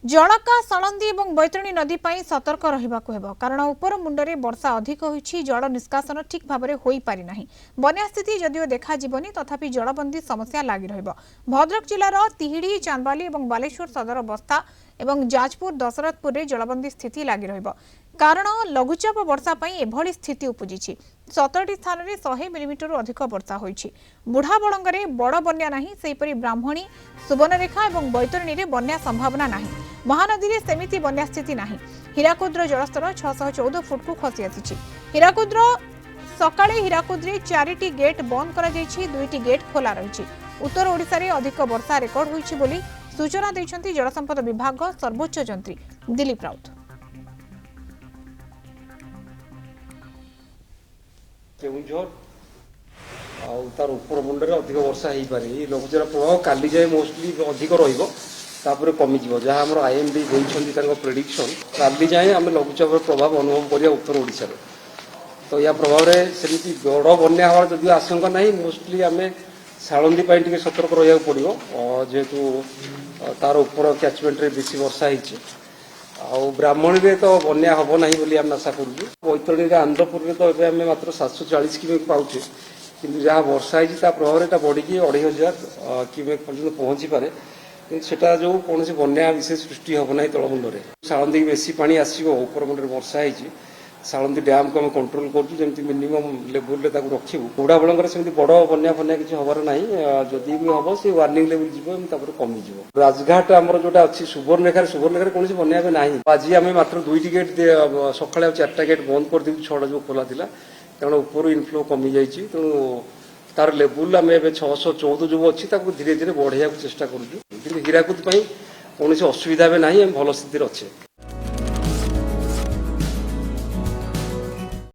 जलका सलंदी और बैतरणी नदी पर सतर्क रहा कारण उपर मुंडे वर्षा अधिक होईछि जल निष्कासन ठीक भाव में हो पारि नाही। बन्या स्थिति जदिओ देखा जीवनी तथापि जलबंदी समस्या लागि रहिब। भद्रक जिलार तिहिडी चांदबाली और बालेश्वर सदर बस्ता और जाजपुर दशरथपुर में जलबंदी स्थिति लागि रहिब कारण लघुचाप वर्षा एभली स्थिति उपजिछि। 17 स्थान में 100 मिलीमीटर अधिक वर्षा होईछि। बुढ़ाबड़ंगे बड़ बन्या नाही, सेहीपरि ब्राह्मणी सुवर्णरेखा और बैतरणी में बन्या संभावना नाही। महानदी में सेमिति बन्या स्थिति नाही। हीराकुद्र जलस्तर 614 फुट को खसी आसी। हीराकुद्र सकाळे हीराकुद्रे 4टी गेट बंद करा जायछि, 2टी गेट खोला रहिछि। उत्तर ओडिशा रे अधिक वर्षा रेकर्ड होईछि बोली सूचना दैछन्ति जलसंपद विभाग सर्वोच्च जंत्री दिलीप राउत। केउझर तार उपर मुंडे अधिक वर्षा हो पारे लघुचाप प्रभाव काली जाए मोस्टली अधिक रही कमिज जहाँ आम आईएमडी देते प्रेडिक्शन काली जाए आम लघुचाप प्रभाव अनुभव करिया उत्तर ओडिशा तो या प्रभाव में सेमती बड़ बन्या हवार जदि आशंका ना मोस्टली आम सालंदी टे सतर्क रहा पड़ो जेहेतु तार उपर कैचमेंट बेसी वर्षा होती ब्राह्मणी में तो बन्या हम ना बोली आम आशा करूँ। बैतरणी आंध्रपुर में तो ये मात्र 740 क्यूमेक पाचे कि जहाँ वर्षा होता प्रभाव में बढ़ी 2500 क्यूमेक पर्यटन पहुँची पारे सेटा जो कौन बन्या विशेष सृष्टि हम ना तलमुंडे सालंदी बेसी पानी आसो उपर मुंडे वर्षा होती सालंदी डैम को आम कंट्रोल करूँ मिनिमम लेवल रखू। बुढ़ाबड़ से बड़ बन्या फन्या किसी हबार ना जदि भी हम से वार्निंग लेवल जीव कमिज। राजघाट आमर जोटा अच्छी सुवर्णरेखार कौन बन्या ना आज आम मात्र 2टी गेट सका 4टा गेट बंद कर 6टा जो खोला था कारण ऊपर इनफ्लो कमी जाइए तेणु तार लेवल आम 614 जो अच्छी धीरे धीरे बढ़ाया चेष्टा करूँ। हीराकुद कौन असुविधा भी ना भल स्थिति अच्छे।